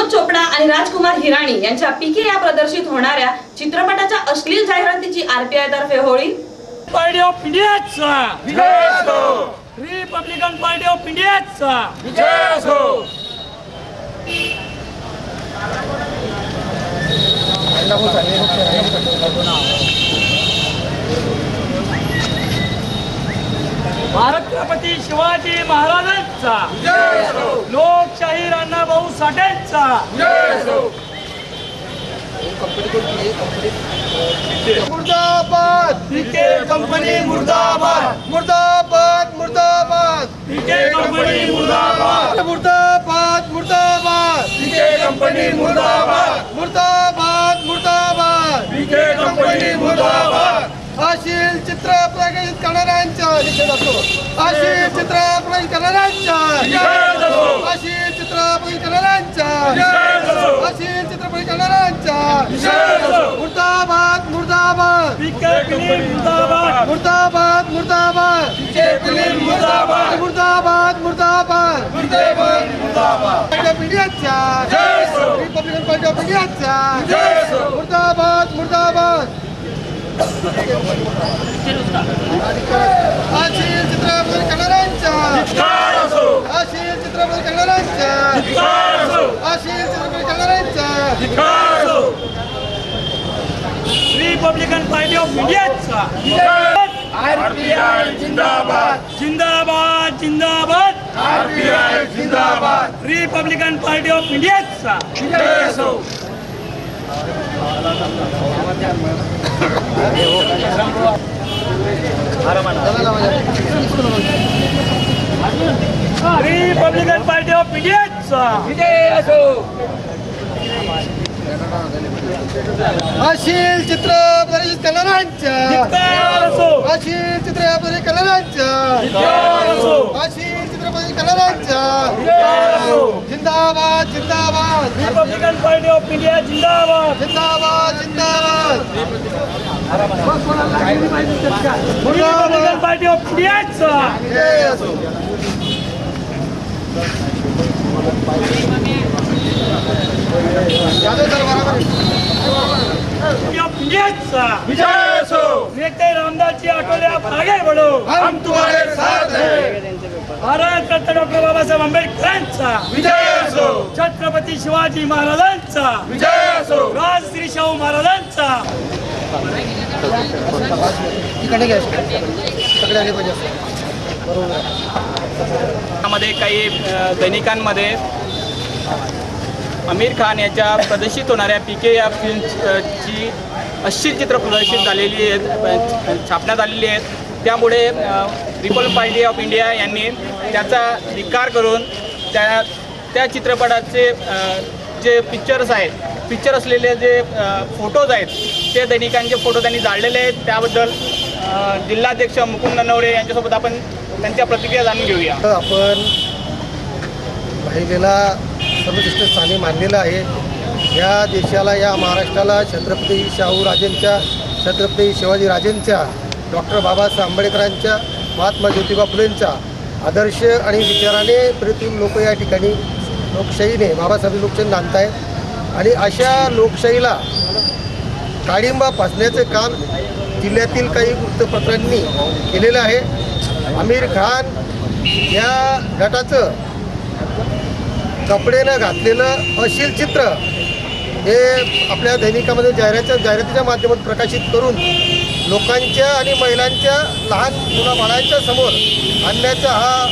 विनोद चोपडा आणि राजकुमार हिराणी यांच्या पीके या प्रदर्शित होणाऱ्या चित्रपटाच्या अश्लील जाहिरातीची आरपीआय तर्फे होळी पार्टी ऑफ इंडियाचा विजय असो, रिपब्लिकन पार्टी ऑफ इंडियाचा विजय असो. छत्रपती शिवाजी महाराजांचा विजय असो, लोकशाही अण्णाभाऊ साठेंचा विजय असो. मुर्दाबाद पीके कंपनी मुर्दाबाद, मुर्दाबाद मुर्दाबाद पीके कंपनी मुर्दाबाद, मुर्दाबाद मुर्दाबाद पीके कंपनी मुर्दाबाद, मुर्दाबाद मुर्दाबाद पीके कंपनी मुर्दाबाद. अशील चित्र प्रकाशित करणाऱ्यांच्या निषेध असतो. अशील चित्र प्रकाशित करणाऱ्यांच्या निषेध असो. अशील चित्र प्रकाशित करणाऱ्यांच्या निषेध असो. अशील चित्र प्रकाशित करणाऱ्यांच्या निषेध असो. मुर्दाबाद मुर्दाबाद पीके कंपनी मुर्दाबाद, मुर्दाबाद मुर्दाबाद पीके कंपनी मुर्दाबाद, मुर्दाबाद मुर्दाबाद मुर्दाबाद मुर्दाबाद. पार्टी ऑफ इंडियाच्या जय असो. रिपब्लिकन पार्टी ऑफ इंडियाच्या जय असो. मुर्दाबाद मुर्दाबाद. अशील चित्रपट करणाऱ्यांच्या धिक्कार असो, अशील चित्रपट करणाऱ्यांच्या धिक्कार असो, अशील चित्रपट करणाऱ्यांच्या धिक्कार असो. रिपब्लिकन पार्टी ऑफ इंडियाचा आरपीआय जिंदाबाद, जिंदाबाद जिंदाबाद. आरपीआय जिंदाबाद. रिपब्लिकन पार्टी ऑफ इंडियाचा विजय असो. रिपब्लिकन पार्टी ऑफ इंडियाचा विजय असो. अशील चित्र प्रदर्शित करणाऱ्यांच्या धिक्कार असो, अशील चित्र प्रदर्शित करणाऱ्यांच्या धिक्कार असो, अशील चित्र प्रदर्शित करणाऱ्यांच्या धिक्कार असो. जिंदाबाद जिंदाबाद रिपब्लिकन पार्टी ऑफ इंडिया जिंदाबाद, जिंदाबाद जिंदाबाद. रिपब्लिकन पार्टी ऑफ इंडियाचा विजय असो. यादव सर बरोबर पार्टी ऑफ इंडियाचा विजय असो. नेते रामदासजी आठवले आप आगे बढ़ो. हम तुम्हारे साथ हैं. भारत रत्न डॉक्टर बाबासाहेब आंबेडकरांचा विजय असो. छत्रपती शिवाजी महाराजांचा विजय असो. राजश्री शाहू महाराजांचा इकडे घ्या सगळे आले पाहिजे. मध्ये काही दैनिकांमध्ये आमिर खान याच्या प्रदर्शित होणाऱ्या पीके या फिल्मची अश्लील चित्र प्रदर्शित झालेली आहेत, छापण्यात आलेली आहेत. त्यामुळे रिपब्लिकन पार्टी ऑफ इंडिया यांनी त्याचा धिक्कार करून त्या चित्रपटाचे जे पिक्चर असलेले जे फोटोज आहेत ते दैनिकांचे फोटो त्यांनी जाळलेले आहेत. त्याबद्दल जिल्हाध्यक्ष मुकुंद नवरे यांच्यासोबत आपण त्यांच्या प्रतिक्रिया जाणून घेऊया. आपण महिलेला सर्वश्रेष्ठ स्थानी मानलेलं आहे. या देशाला, या महाराष्ट्राला छत्रपती शाहू राजेंच्या, छत्रपती शिवाजी राजेंच्या, डॉक्टर बाबासाहेब आंबेडकरांच्या, महात्मा ज्योतिबा फुलेंचा आदर्श आणि विचाराने प्रेरित लोक या ठिकाणी लोकशाहीने, बाबासाहेब लोकशाही आणत आहेत. आणि अशा लोकशाहीला काळिंबा फासण्याचे काम जिल्ह्यातील काही वृत्तपत्रांनी केलेलं आहे. आमिर खान या गटाचं कपडेनं घातलेलं अश्लील चित्र हे आपल्या दैनिकामध्ये जाहिरातीच्या माध्यमातून प्रकाशित करून लोकांच्या आणि महिलांच्या, लहान मुलाबाळांच्या समोर आणण्याचा हा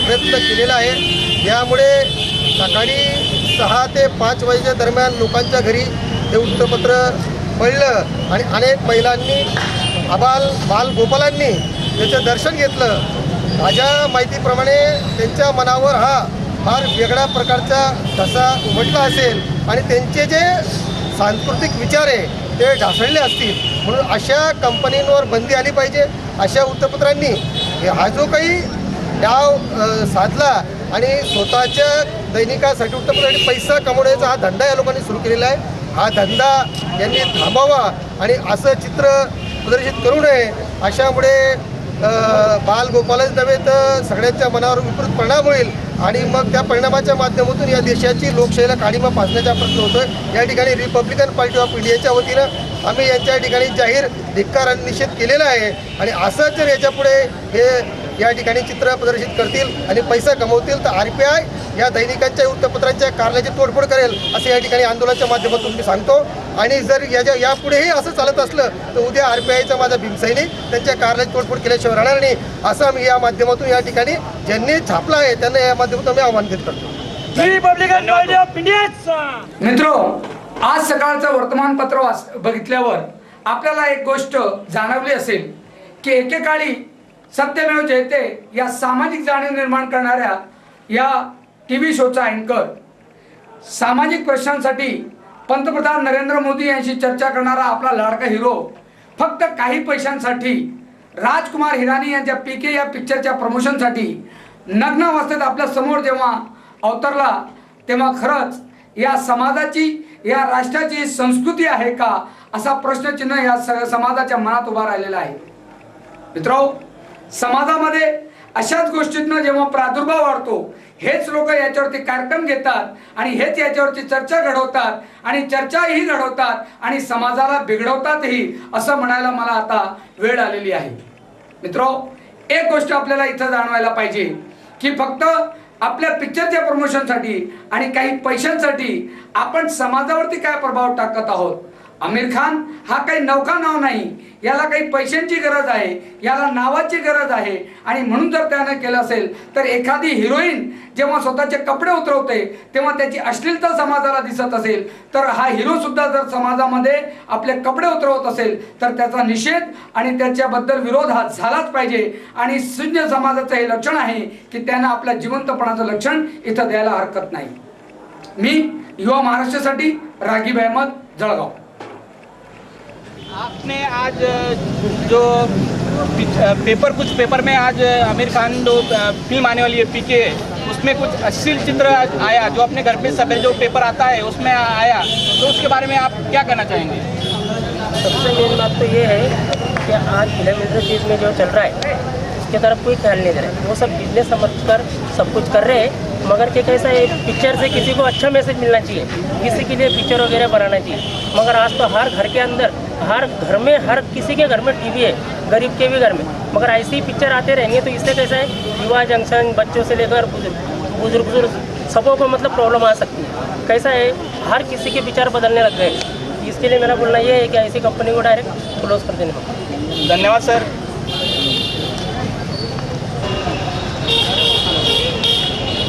प्रयत्न केलेला आहे. यामुळे सकाळी 6 ते 5 वाजेच्या दरम्यान लोकांच्या घरी हे वृत्तपत्र पडलं आणि अनेक महिलांनी, बालगोपालांनी त्याचं दर्शन घेतलं. माझ्या माहितीप्रमाणे त्यांच्या मनावर हा फार वेगळ्या प्रकारचा ठसा उमटला असेल आणि त्यांचे जे सांस्कृतिक विचार आहे ते ढासळले असतील. म्हणून अशा कंपनींवर बंदी आली पाहिजे. अशा वृत्तपत्रांनी हा जो काही डाव साधला आणि स्वतःच्या दैनिकासाठी वृत्तपत्रासाठी पैसा कमवण्याचा हा धंदा या लोकांनी सुरू केलेला आहे. हा धंदा यांनी थांबावा आणि असं चित्र प्रदर्शित करू नये. अशामुळे बालगोपालच नव्हे तर सगळ्यांच्या मनावर विपरीत परिणाम होईल आणि मग त्या परिणामाच्या माध्यमातून या देशाची लोकशाहीला काळीमा फासण्याचा प्रश्न होतो। या ठिकाणी रिपब्लिकन पार्टी ऑफ इंडियाच्या वतीनं आम्ही यांच्या ठिकाणी जाहीर धिक्कार आणि निषेध केलेला आहे आणि असं जर याच्यापुढे हे या ठिकाणी चित्र प्रदर्शित करतील आणि पैसा कमवतील तर RPI या दैनिकांच्या वृत्तपत्रांच्या कारणाची तोडफोड करेल असं या ठिकाणी आंदोलनाच्या माध्यमातून मी सांगतो। आणि जर यापुढेही असं चालत असलं तर उद्या RPIचा माझा भीमसैनिक त्यांच्या कारणाची तोडफोड केल्याशिवाय राहणार नाही असं आम्ही या माध्यमातून या ठिकाणी ज्यांनी छापलं आहे त्यांना या माध्यमातून आम्ही आव्हान करतो। रिपब्लिकन पार्टी ऑफ इंडियाचा मित्रो, आज सकाळचं वर्तमानपत्र बघितल्यावर आपल्याला एक गोष्ट जाणवली असेल की एकेकाळी सत्यमेव जयते या सामाजिक जाणीव निर्माण करणाऱ्या या TV शोचा अँकर, सामाजिक प्रश्नांसाठी पंतप्रधान नरेंद्र मोदी यांची चर्चा करणारा आपला लाडका हिरो फक्त काही पैशांसाठी राजकुमार हिरानी यांच्या PK या पिक्चरच्या प्रमोशनसाठी नग्न अवस्थेत आपल्या समोर जेव्हा अवतरला तेव्हा खरंच या समाजाची, या राष्ट्राची संस्कृती आहे का असा प्रश्नचिन्ह या समाजाच्या मनात उभा राहिलेला आहे। मित्रो, समाजामध्ये अशाच गोष्टींना जेव्हा प्रादुर्भाव वाढतो हेच लोक याच्यावरती कार्यक्रम घेतात आणि हेच याच्यावरती चर्चा घडवतात आणि चर्चाही घडवतात आणि समाजाला बिघडवतातही असं म्हणायला मला आता वेळ आलेली आहे। मित्रो, एक गोष्ट आपल्याला इथं जाणवायला पाहिजे की फक्त आपल्या पिक्चरच्या प्रमोशनसाठी आणि काही पैशांसाठी आपण समाजावरती काय प्रभाव टाकत आहोत। आमिर खान हा काही नौका नाव नाही, याला काही पैशांची गरज आहे, याला नावाची गरज आहे आणि म्हणून जर त्याने केलं असेल तर एखादी हिरोईन जेव्हा स्वतःचे कपडे उतरवते तेव्हा त्याची अश्लीलता समाजाला दिसत असेल तर हा हिरो सुद्धा जर समाजामध्ये आपले कपडे उतरवत असेल तर त्याचा निषेध आणि त्याच्याबद्दल विरोध हा झालाच पाहिजे आणि शून्य समाजाचं हे लक्षण आहे की त्यानं आपल्या जिवंतपणाचं लक्षण इथं द्यायला हरकत नाही। मी युवा महाराष्ट्रासाठी राघीब अहमद, जळगाव। आपने आज जो पेपर, कुछ पेपर में आज आमिर खान जो फिल्म आने वाली है PK, उसमें कुछ अश्लील चित्र आया जो अपने घर पे सवेरे जो पेपर आता है उसमें आया, तो उसके बारे में आप क्या कहना चाहेंगे? सबसे मेन बात तो ये है कि आज फिल्म इंडस्ट्रीज में जो चल रहा है उसके तरफ कोई ख्याल नहीं दे रहा है। वो सब बिजनेस समझकर सब कुछ कर रहे हैं, मगर कि कैसा है पिक्चर से किसी को अच्छा मैसेज मिलना चाहिए, किसी के लिए पिक्चर वगैरह बनाना चाहिए। मगर आज तो हर घर के अंदर, हर घर में, हर किसी के घर में TV है, गरीब के भी घर में, मगर ऐसी ही पिक्चर आते रहेंगे तो इससे कैसा है युवा जंक्शन बच्चों से लेकर बुजुर्ग सबों को मतलब प्रॉब्लम आ सकती है। कैसा है हर किसी के विचार बदलने लग गए। इसके लिए मेरा बोलना ये है कि ऐसी कंपनी को डायरेक्ट क्लोज कर देने को। धन्यवाद सर।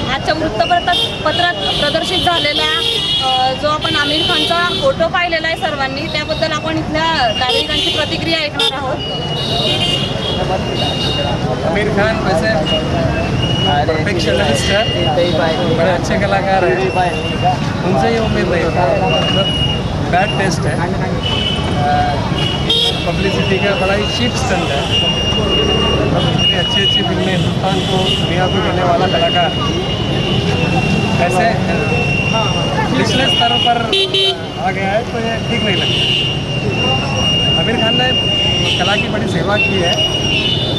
आजच्या वृत्तपत्रात प्रदर्शित झालेल्या जो आपण आमिर खानचा फोटो पाहिलेला आहे सर्वांनी, त्याबद्दल आपण इथल्या नागरिकांची प्रतिक्रिया ऐकणार आहोत। आमिर खान वैसे परफेक्शनिस्ट है, बड़े अच्छे कलाकार हैं, उनसे ये उम्मीद नहीं था। मतलब बैड टेस्ट है, पब्लिसिटी का बड़ा ही चीप स्टंट है। इतनी अच्छी अच्छी फिल्में हिंदुस्तान को दुनिया को देने वाला कलाकार ऐसे पिछले स्तर पर आ गया है तो ये ठीक नहीं लगता। आमिर खान ने कला की बड़ी सेवा की है,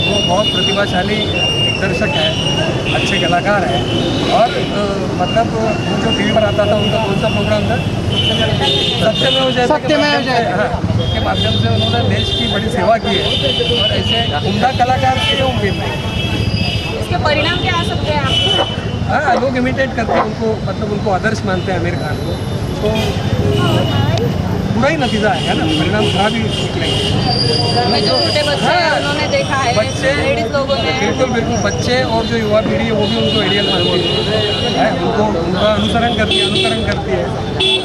वो बहुत प्रतिभाशाली दिग्दर्शक है, अच्छे कलाकार हैं और मतलब वो जो TV पर आता था उनका कौन सा प्रोग्राम था, सत्यमेव जयते के माध्यम से उन्होंने देश की बड़ी सेवा की है और ऐसे उम्दा कलाकार की उम्मीद नहीं। इसके परिणाम क्या आ सकते हैं आपको? हाँ, लोग इमिटेट करते हैं उनको, मतलब उनको आदर्श मानते हैं आमिर खान को, तो बुरा ही नतीजा है ना, परिणाम खराब ही निकलेंगे। घर में जो छोटे बच्चे हैं उन्होंने देखा है, बच्चे लेडीज लोगों ने, बिल्कुल बच्चे और जो युवा पीढ़ी है वो भी उनको आइडियल मानती है, उनको उनका अनुसरण करती है,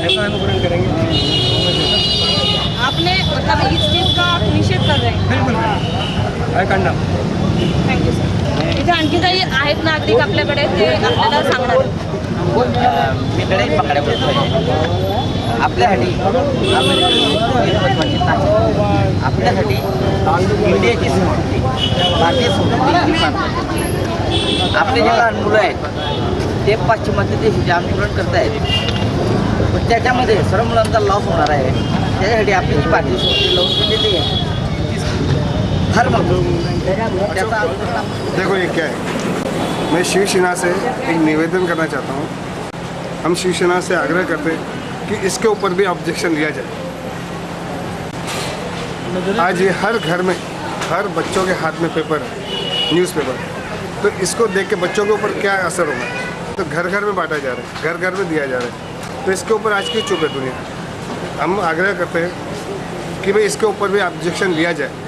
ऐसा अनुकरण करेंगे। आपने मतलब इस चीज का निषेध कर रहे हैं? बिल्कुल काय काढणार। Thank you sir. इथे आणखी काही आहेत नागरिक आपल्याकडे, ते आपल्याला सांगणार आहेत। मी गणेश बाकडे बोलतोय। आपल्यासाठी आपल्यासाठी इंडियाची संस्कृती, भारतीय संस्कृती महत्त्वाची। आपले जे लहान मुलं आहेत ते पाश्चिमात्य देशाचे अनुकरण करत आहेत, पण त्याच्यामध्ये सर्व मुलांचा लॉस होणार आहे। त्याच्यासाठी आपली जी भारतीय संस्कृती लावून देते हर वक्त त्याचा देखो ये क्या है, मैं शिवसेना से एक निवेदन करना चाहता हूँ। हम शिवसेना से आग्रह करते हैं कि इसके ऊपर भी ऑब्जेक्शन लिया जाए। आज ये हर घर में, हर बच्चों के हाथ में पेपर है, न्यूज़पेपर, तो इसको देख के बच्चों के ऊपर क्या असर होगा। तो घर घर में बांटा जा रहा है, घर घर में दिया जा रहा है, तो इसके ऊपर आज क्यों चुप है दुनिया। हम आग्रह करते हैं कि भाई इसके ऊपर भी ऑब्जेक्शन लिया जाए।